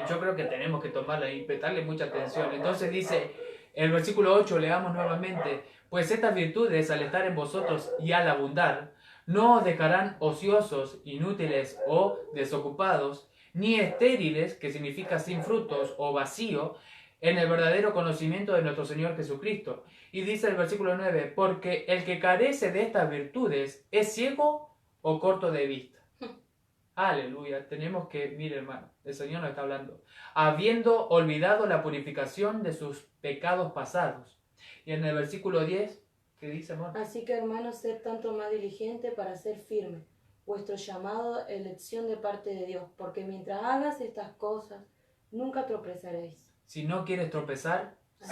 Yo creo que tenemos que tomarla y prestarle mucha atención. Entonces dice, el versículo 8, leamos nuevamente, pues estas virtudes al estar en vosotros y al abundar, no os dejarán ociosos, inútiles o desocupados, ni estériles, que significa sin frutos o vacío, en el verdadero conocimiento de nuestro Señor Jesucristo. Y dice el versículo 9, porque el que carece de estas virtudes es ciego o corto de vista. Aleluya, tenemos que, mire hermano, el Señor nos está hablando, habiendo olvidado la purificación de sus pecados pasados. Y en el versículo 10, ¿qué dice, amor? Así que hermanos, sed tanto más diligente para ser firme, vuestro llamado, elección de parte de Dios, porque mientras hagas estas cosas, nunca tropezaréis. Si no quieres tropezar, y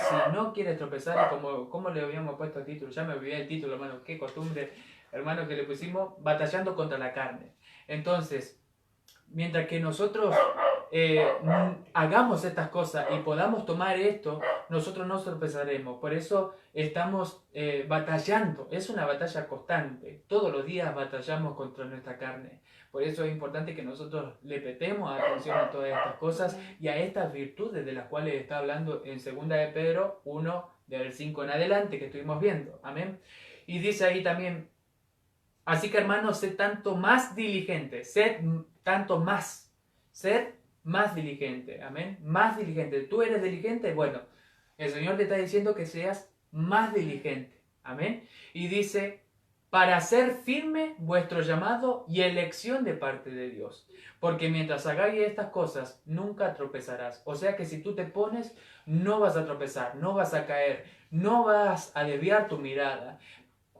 como le habíamos puesto el título, ya me olvidé el título, hermano, qué costumbre, hermano, que le pusimos, batallando contra la carne. Entonces, mientras que nosotros hagamos estas cosas y podamos tomar esto, nosotros no tropezaremos. Por eso estamos batallando. Es una batalla constante. Todos los días batallamos contra nuestra carne. Por eso es importante que nosotros le prestemos atención a todas estas cosas y a estas virtudes de las cuales está hablando en 2 de Pedro 1, del 5 en adelante, que estuvimos viendo. Amén. Y dice ahí también, así que hermanos, sed tanto más diligentes, sed más diligente, amén, más diligente. ¿Tú eres diligente? Bueno, el Señor te está diciendo que seas más diligente, amén. Y dice, para hacer firme vuestro llamado y elección de parte de Dios, porque mientras hagáis estas cosas, nunca tropezarás. O sea que si tú te pones, no vas a tropezar, no vas a caer, no vas a desviar tu mirada.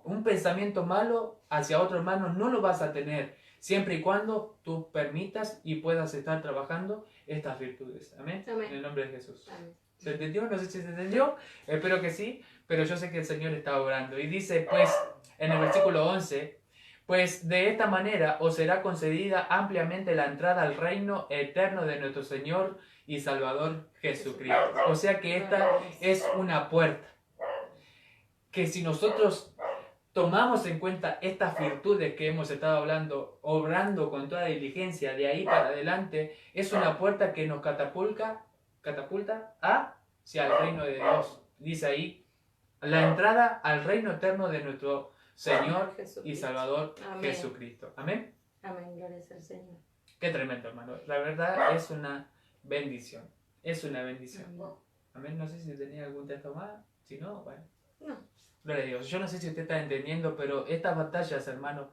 Un pensamiento malo hacia otro hermano no lo vas a tener, siempre y cuando tú permitas y puedas estar trabajando estas virtudes. Amén. Amén. En el nombre de Jesús. Amén. ¿Se entendió? No sé si se entendió. Espero que sí, pero yo sé que el Señor está orando. Y dice, pues, en el versículo 11, pues de esta manera os será concedida ampliamente la entrada al reino eterno de nuestro Señor y Salvador Jesucristo. O sea que esta es una puerta. Que si nosotros tomamos en cuenta estas virtudes que hemos estado hablando, obrando con toda diligencia de ahí para adelante, es una puerta que nos catapulta hacia el reino de Dios. Dice ahí, la entrada al reino eterno de nuestro Señor y Jesucristo. Salvador Amén. Jesucristo. Amén. Amén, gloria al Señor. Qué tremendo, hermano. La verdad es una bendición. Es una bendición. Amén. Amén. No sé si tenía algún texto más. Si no, bueno. No. Gloria a Dios. Yo no sé si usted está entendiendo, pero estas batallas, hermano,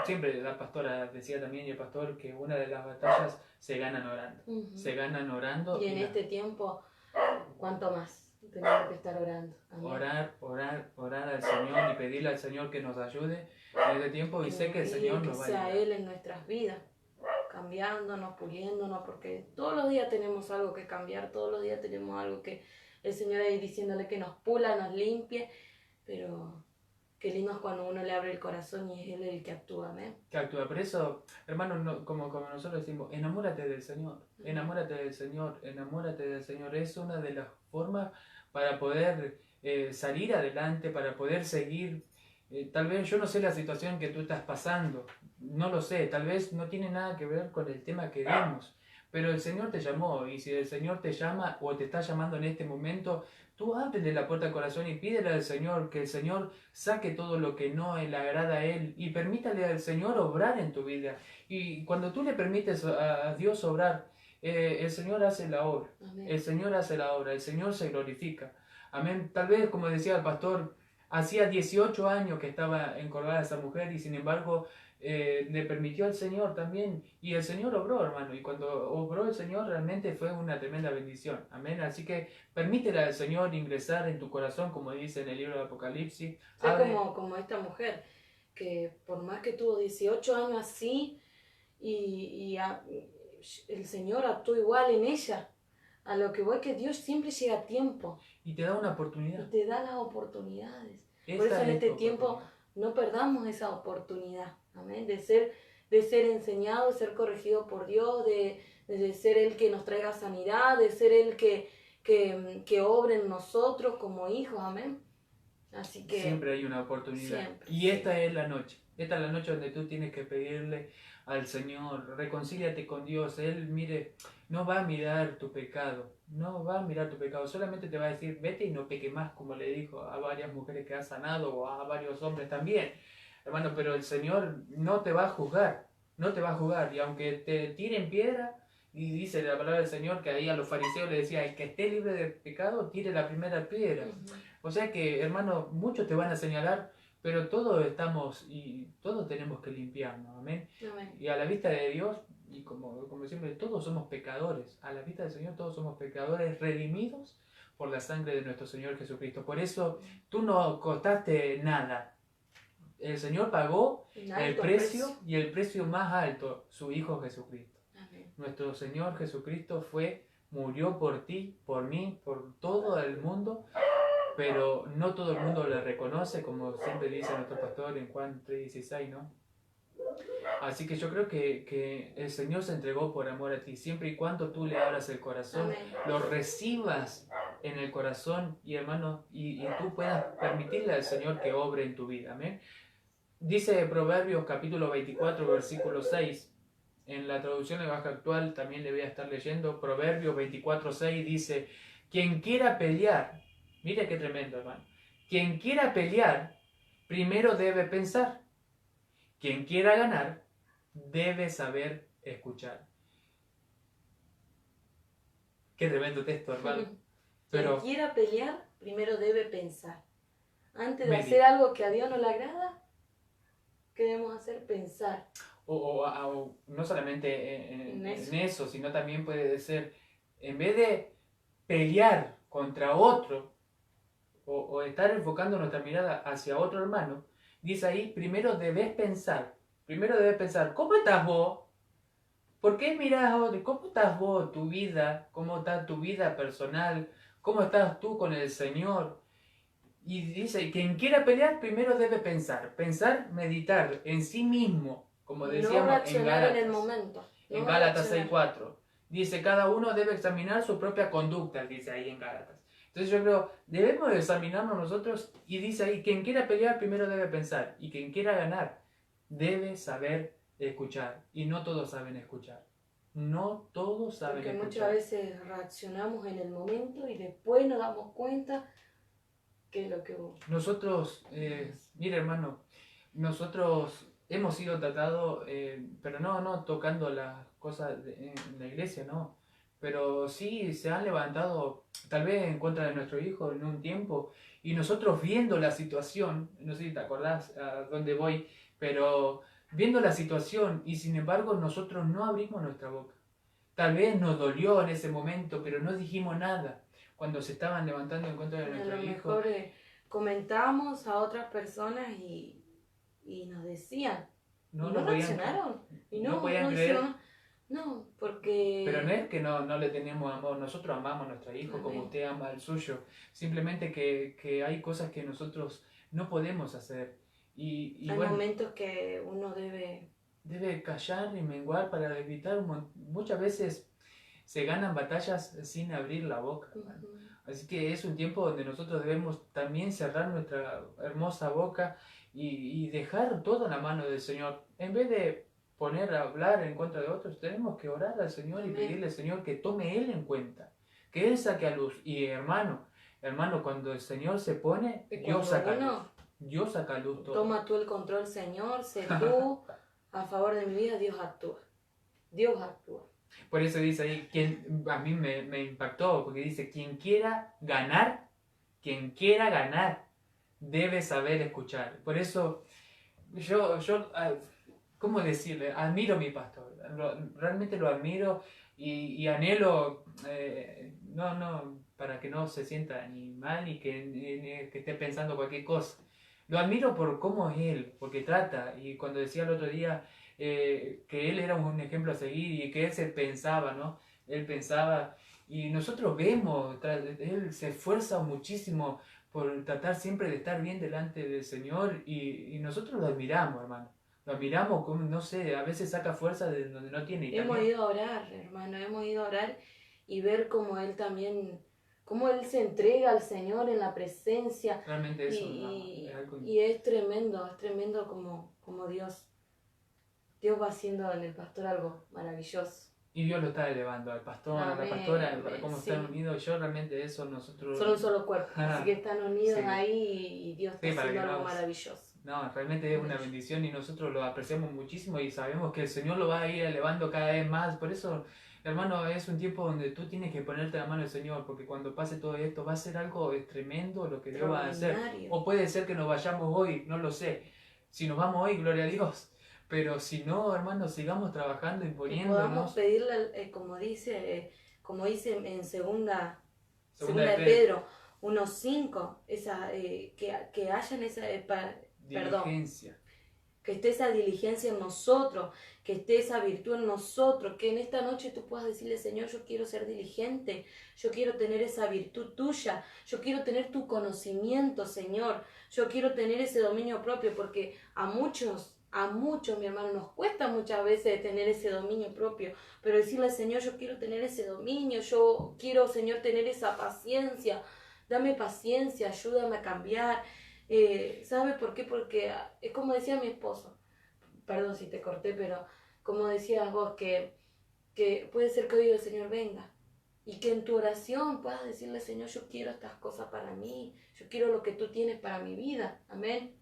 siempre la pastora decía también y el pastor que una de las batallas se ganan orando. Ujú. Se ganan orando. Y en este tiempo, ¿cuánto más tenemos que estar orando? Amén. Orar al Señor y pedirle al Señor que nos ayude en este tiempo y sé que el nos Señor guíe, nos va a que sea ayudar. Él en nuestras vidas, cambiándonos, puliéndonos, porque todos los días tenemos algo que cambiar, todos los días tenemos algo que el Señor ahí diciéndole que nos pula, nos limpie, pero qué lindo es cuando uno le abre el corazón y es Él el que actúa, amén. Que actúa. Por eso, hermano, como nosotros decimos, enamórate del Señor, enamórate del Señor, enamórate del Señor. Es una de las formas para poder salir adelante, para poder seguir. Tal vez yo no sé la situación que tú estás pasando, no lo sé, tal vez no tiene nada que ver con el tema que vimos, pero el Señor te llamó y si el Señor te llama o te está llamando en este momento, tú ábrele la puerta al corazón y pídele al Señor que el Señor saque todo lo que no le agrada a Él y permítale al Señor obrar en tu vida. Y cuando tú le permites a Dios obrar, el Señor hace la obra, Amén. el Señor hace la obra, el Señor se glorifica. Amén. Tal vez, como decía el pastor, hacía 18 años que estaba encorvada esa mujer y sin embargo le permitió al Señor también y el Señor obró, hermano, y cuando obró el Señor realmente fue una tremenda bendición. Amén. Así que permítele al Señor ingresar en tu corazón, como dice en el libro de Apocalipsis. Sé Abre- como esta mujer, que por más que tuvo 18 años así, el Señor actuó igual en ella. A lo que voy que Dios siempre llega a tiempo y te da una y oportunidad. te da las oportunidades. Esta Por eso en es este tu tiempo oportunidad. no perdamos esa oportunidad, amén, de ser enseñado, de ser corregido por Dios, de ser el que nos traiga sanidad, de ser el que obre en nosotros como hijos, amén. Así que Siempre hay una oportunidad. Siempre, Y esta es la noche. Esta es la noche donde tú tienes que pedirle al Señor, reconcíliate con Dios. Él, mire, no va a mirar tu pecado. No va a mirar tu pecado. Solamente te va a decir, vete y no peque más, como le dijo a varias mujeres que ha sanado o a varios hombres también. Hermano, pero el Señor no te va a juzgar. No te va a juzgar. Y aunque te tiren piedra, y dice la palabra del Señor que ahí a los fariseos le decía, el que esté libre de pecado, tire la primera piedra. O sea que, hermano, muchos te van a señalar, pero todos estamos y todos tenemos que limpiarnos, amén. amén. Y a la vista de Dios, y como siempre, todos somos pecadores. A la vista del Señor, todos somos pecadores redimidos por la sangre de nuestro Señor Jesucristo. Por eso tú no costaste nada. El Señor pagó Un el alto precio y el precio más alto, su Hijo Jesucristo. Amén. Nuestro Señor Jesucristo murió por ti, por mí, por todo el mundo, pero no todo el mundo le reconoce, como siempre dice nuestro pastor en Juan 3:16, ¿no? Así que yo creo que el Señor se entregó por amor a ti, siempre y cuando tú le abras el corazón, Amén. lo recibas en el corazón y hermano, y tú puedas permitirle al Señor que obre en tu vida, amén. Dice Proverbios capítulo 24, versículo 6, en la traducción lenguaje actual también le voy a estar leyendo, Proverbios 24:6 dice, quien quiera pelear, mire qué tremendo, hermano, quien quiera pelear, primero debe pensar, quien quiera ganar, debe saber escuchar. Qué tremendo texto, hermano. Pero Quien quiera pelear, primero debe pensar. Antes de Medita. hacer algo que a Dios no le agrada, ¿qué debemos hacer? Pensar. o no solamente En en eso. eso, sino también puede ser, en vez de pelear contra otro, o estar enfocando nuestra mirada hacia otro hermano, dice ahí, primero debes pensar, ¿cómo estás vos? ¿Por qué mirás a otro? ¿Cómo estás vos, tu vida? ¿Cómo está tu vida personal? ¿Cómo estás tú con el Señor? Y dice, quien quiera pelear, primero debe pensar, meditar en sí mismo, como No decíamos en reaccionar en el Gálatas. momento. En No Gálatas reaccionar. 6:4. Dice, cada uno debe examinar su propia conducta, dice ahí en Gálatas. Entonces yo creo, debemos examinarnos nosotros y dice ahí, quien quiera pelear primero debe pensar y quien quiera ganar debe saber escuchar. Y no todos saben escuchar. no todos saben Porque escuchar. muchas veces reaccionamos en el momento y después nos damos cuenta que es lo que hubo. Nosotros, mira hermano, nosotros hemos sido tratados, pero no tocando las cosas en la iglesia, no. Pero sí se han levantado tal vez en contra de nuestro hijo en un tiempo y nosotros viendo la situación, no sé si te acordás a dónde voy, pero viendo la situación y sin embargo nosotros no abrimos nuestra boca. Tal vez nos dolió en ese momento, pero no dijimos nada cuando se estaban levantando en contra de A nuestro lo hijo. mejor comentamos a otras personas y nos decían, No y lo no podían reaccionaron, y no no podían creer. hicieron, no, porque... Pero no es que no le tenemos amor, nosotros amamos a nuestro hijo como Amén. usted ama al suyo. Simplemente que hay cosas que nosotros no podemos hacer. Y Hay bueno, momentos que uno debe... debe callar y menguar para evitar muchas veces se ganan batallas sin abrir la boca. Ujú. Así que es un tiempo donde nosotros debemos también cerrar nuestra hermosa boca y dejar todo en la mano del Señor. En vez de poner a hablar en contra de otros, tenemos que orar al Señor y Amén. pedirle al Señor que tome Él en cuenta, que Él saque a luz. Y hermano, cuando el Señor se pone, Y Dios cuando saca uno luz. Dios saca a luz todo. toma tú el control, Señor, sé tú a favor de mi vida, Dios actúa. Dios actúa. Por eso dice ahí, a mí me impactó, porque dice, quien quiera ganar, debe saber escuchar. Por eso yo ¿cómo decirle? Admiro a mi pastor, realmente lo admiro y anhelo, para que no se sienta ni mal ni que esté pensando cualquier cosa. Lo admiro por cómo es él, porque trata, y cuando decía el otro día que él era un ejemplo a seguir y que él se pensaba, ¿no? Él pensaba, y nosotros vemos, él se esfuerza muchísimo por tratar siempre de estar bien delante del Señor y nosotros lo admiramos, hermano. Lo admiramos, como, no sé, a veces saca fuerza de donde no tiene. Y Hemos también, ido a orar, hermano, hemos ido a orar y ver cómo él también, cómo él se entrega al Señor en la presencia. realmente eso Y, es algo... y es tremendo como Dios va haciendo en el pastor algo maravilloso. Y Dios lo está elevando al pastor, a la Amén, pastora, amén, para cómo sí. están unidos. Yo realmente eso nosotros... Son un solo cuerpo, así que están unidos Sí. ahí y Dios está Sí, para haciendo que algo no- maravilloso. No, realmente es una bendición y nosotros lo apreciamos muchísimo y sabemos que el Señor lo va a ir elevando cada vez más. Por eso, hermano, es un tiempo donde tú tienes que ponerte la mano del Señor, porque cuando pase todo esto va a ser algo tremendo lo que Dios va a hacer. Extraordinario. O puede ser que nos vayamos hoy, no lo sé. Si nos vamos hoy, gloria a Dios. Pero si no, hermano, sigamos trabajando y Que podamos poniéndonos. pedirle, como dice en segunda Segunda de de Pedro 1:5, que hayan esa, perdón, Diligencia. que esté esa diligencia en nosotros, que esté esa virtud en nosotros, que en esta noche tú puedas decirle, Señor, yo quiero ser diligente, yo quiero tener esa virtud tuya, yo quiero tener tu conocimiento, Señor, yo quiero tener ese dominio propio, porque a muchos, mi hermano, nos cuesta muchas veces tener ese dominio propio, pero decirle, Señor, yo quiero tener ese dominio, yo quiero, Señor, tener esa paciencia, dame paciencia, ayúdame a cambiar. ¿Sabe por qué? Porque es como decía mi esposo, perdón si te corté, pero como decías vos, que puede ser que hoy el Señor venga y que en tu oración puedas decirle, Señor, yo quiero estas cosas para mí, yo quiero lo que tú tienes para mi vida, amén.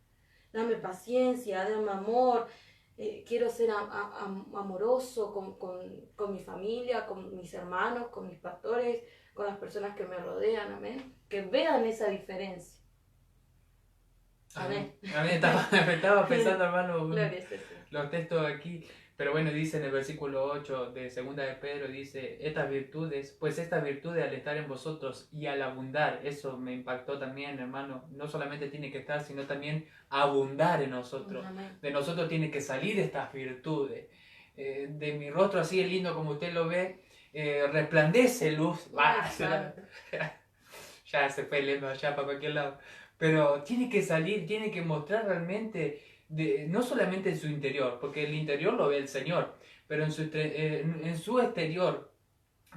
Dame paciencia, dame amor, quiero ser amoroso con mi familia, con mis hermanos, con mis pastores, con las personas que me rodean, amén. Que vean esa diferencia. Amén. Amén. Estaba pensando, hermano, Gloria a Jesús. los textos aquí, pero bueno, dice en el versículo 8 de segunda de Pedro, dice, estas virtudes al estar en vosotros y al abundar, eso me impactó también, hermano, no solamente tiene que estar, sino también abundar en nosotros. Amén. De nosotros tiene que salir estas virtudes. De mi rostro así de lindo como usted lo ve, resplandece luz. Ay, santo. Ya se fue lento allá para cualquier lado. Pero tiene que salir, tiene que mostrar realmente, no solamente en su interior, porque el interior lo ve el Señor, pero en su exterior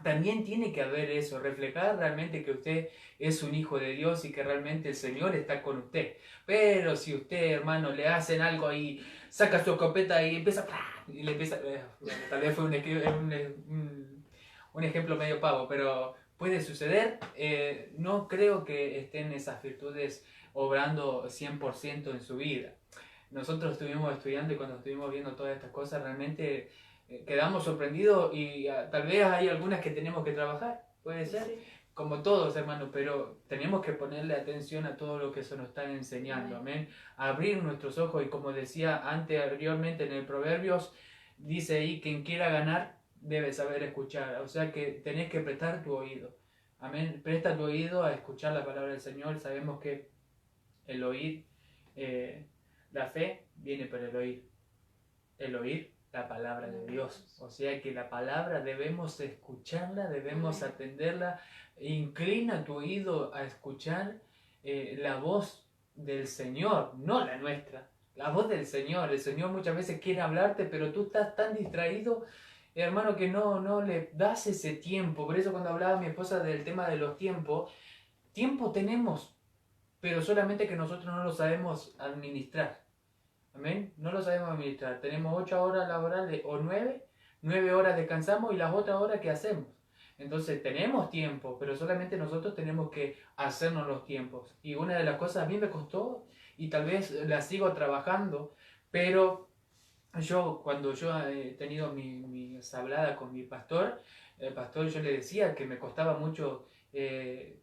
también tiene que haber eso, reflejar realmente que usted es un hijo de Dios y que realmente el Señor está con usted. Pero si usted, hermano, le hacen algo y saca su escopeta y empieza, y le empieza, bueno, tal vez fue un ejemplo medio pavo, pero puede suceder. No creo que estén esas virtudes obrando 100% en su vida. Nosotros estuvimos estudiando y cuando estuvimos viendo todas estas cosas realmente quedamos sorprendidos y tal vez hay algunas que tenemos que trabajar, puede ser, Sí. como todos, hermanos, pero tenemos que ponerle atención a todo lo que se nos está enseñando, amén. Abrir nuestros ojos y como decía anteriormente en el Proverbios, dice ahí, quien quiera ganar debe saber escuchar, o sea que tenés que prestar tu oído, amén. Presta tu oído a escuchar la palabra del Señor. Sabemos que el oír, la fe viene por el oír la palabra de Dios. O sea que la palabra debemos escucharla, debemos atenderla. Inclina tu oído a escuchar la voz del Señor, no la nuestra, la voz del Señor. El Señor muchas veces quiere hablarte, pero tú estás tan distraído, hermano, que no le das ese tiempo. Por eso cuando hablaba mi esposa del tema de los tiempos, tiempo tenemos, pero solamente que nosotros no lo sabemos administrar. Amén. No lo sabemos administrar. Tenemos 8 horas laborales o 9 horas descansamos y las otras horas ¿qué hacemos? Entonces tenemos tiempo, pero solamente nosotros tenemos que hacernos los tiempos. Y una de las cosas a mí me costó y tal vez la sigo trabajando, pero cuando yo he tenido mi hablada con mi pastor, el pastor yo le decía que me costaba mucho de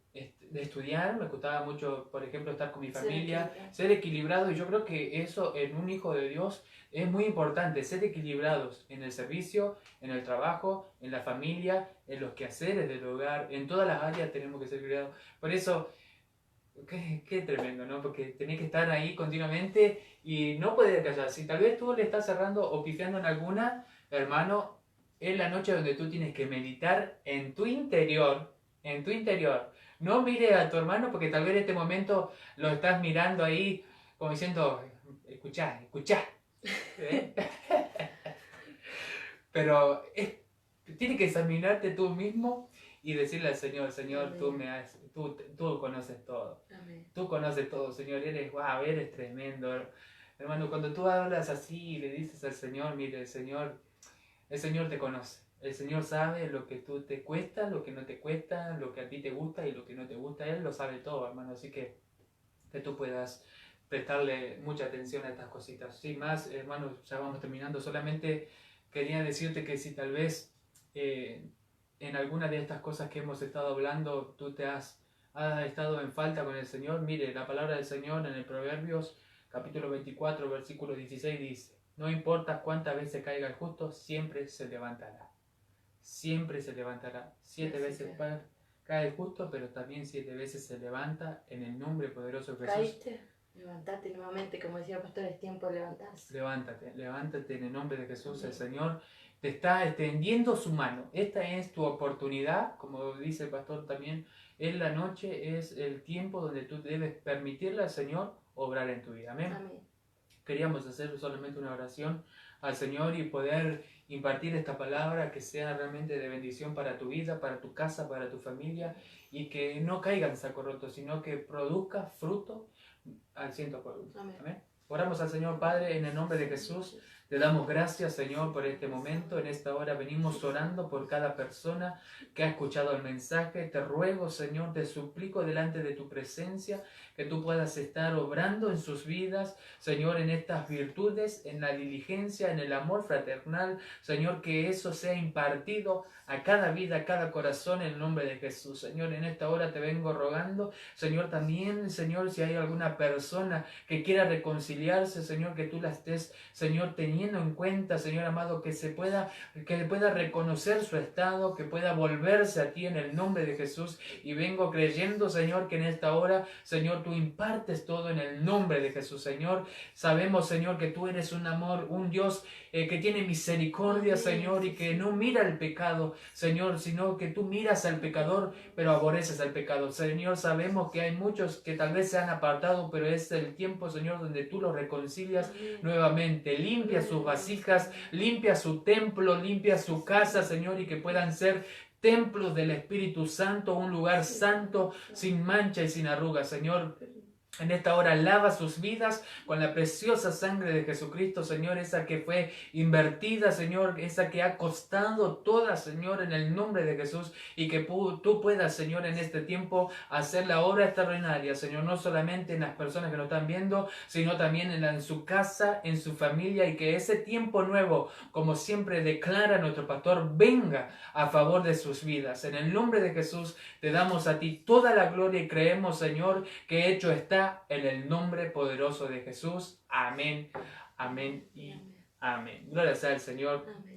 estudiar, me costaba mucho, por ejemplo, estar con mi familia, ser equilibrado, y yo creo que eso en un hijo de Dios es muy importante, ser equilibrados en el servicio, en el trabajo, en la familia, en los quehaceres del hogar, en todas las áreas tenemos que ser equilibrados. Por eso, qué tremendo, ¿no? Porque tenés que estar ahí continuamente y no puedes callar. Si tal vez tú le estás cerrando o pifiando en alguna, hermano, es la noche donde tú tienes que meditar en tu interior, en tu interior. No mire a tu hermano porque tal vez en este momento lo estás mirando ahí como diciendo, escuchá, escuchá. ¿Eh? Pero tienes que examinarte tú mismo y decirle al Señor, Señor, tú conoces todo. Amén. Tú conoces todo, Señor, eres tremendo. Hermano, cuando tú hablas así y le dices al Señor, mire, el Señor te conoce. El Señor sabe lo que tú te cuesta, lo que no te cuesta, lo que a ti te gusta y lo que no te gusta. Él lo sabe todo, hermano. Así que tú puedas prestarle mucha atención a estas cositas. Sin más, hermano, ya vamos terminando. Solamente quería decirte que si tal vez en alguna de estas cosas que hemos estado hablando, tú te has estado en falta con el Señor, mire, la palabra del Señor en el Proverbios, capítulo 24, versículo 16 dice, no importa cuántas veces caiga el justo, siempre se levantará. Siempre se levantará. 7 veces cae el justo, pero también 7 veces se levanta en el nombre poderoso de Jesús. ¿Caíste? Levantate nuevamente, como decía el pastor, es tiempo de levantarse. Levántate en el nombre de Jesús. El Señor te está extendiendo su mano. Esta es tu oportunidad, como dice el pastor también, en la noche es el tiempo donde tú debes permitirle al Señor obrar en tu vida. Amén. Amén. Queríamos hacer solamente una oración al Señor y poder impartir esta palabra que sea realmente de bendición para tu vida, para tu casa, para tu familia, y que no caiga en saco roto, sino que produzca fruto al 100%. Amén. Amén. Oramos al Señor Padre en el nombre de Jesús. Te damos gracias, Señor, por este momento. En esta hora venimos orando por cada persona que ha escuchado el mensaje. Te ruego, Señor, te suplico delante de tu presencia que tú puedas estar obrando en sus vidas, Señor, en estas virtudes, en la diligencia, en el amor fraternal. Señor, que eso sea impartido a cada vida, a cada corazón, en el nombre de Jesús. Señor, en esta hora te vengo rogando, Señor, también, Señor, si hay alguna persona que quiera reconciliarse, Señor, que tú la estés, Señor, teniendo en cuenta, Señor amado, que pueda reconocer su estado, que pueda volverse a ti en el nombre de Jesús. Y vengo creyendo, Señor, que en esta hora, Señor, tú impartes todo en el nombre de Jesús, Señor. Sabemos, Señor, que tú eres un amor, un Dios que tiene misericordia, Señor, y que no mira el pecado, Señor, sino que tú miras al pecador, pero aborreces al pecado. Señor, sabemos que hay muchos que tal vez se han apartado, pero es el tiempo, Señor, donde tú los reconcilias nuevamente. Limpia sus vasijas, limpia su templo, limpia su casa, Señor, y que puedan ser templos del Espíritu Santo, un lugar santo, sin mancha y sin arruga. Señor, en esta hora lava sus vidas con la preciosa sangre de Jesucristo, Señor, esa que fue invertida, Señor, esa que ha costado toda, Señor, en el nombre de Jesús, y que tú puedas, Señor, en este tiempo hacer la obra extraordinaria, Señor, no solamente en las personas que nos están viendo, sino también en su casa, en su familia, y que ese tiempo nuevo, como siempre declara nuestro pastor, venga a favor de sus vidas. En el nombre de Jesús te damos a ti toda la gloria y creemos, Señor, que hecho está en el nombre poderoso de Jesús. Amén, amén y amén. Gloria sea al Señor. Amén.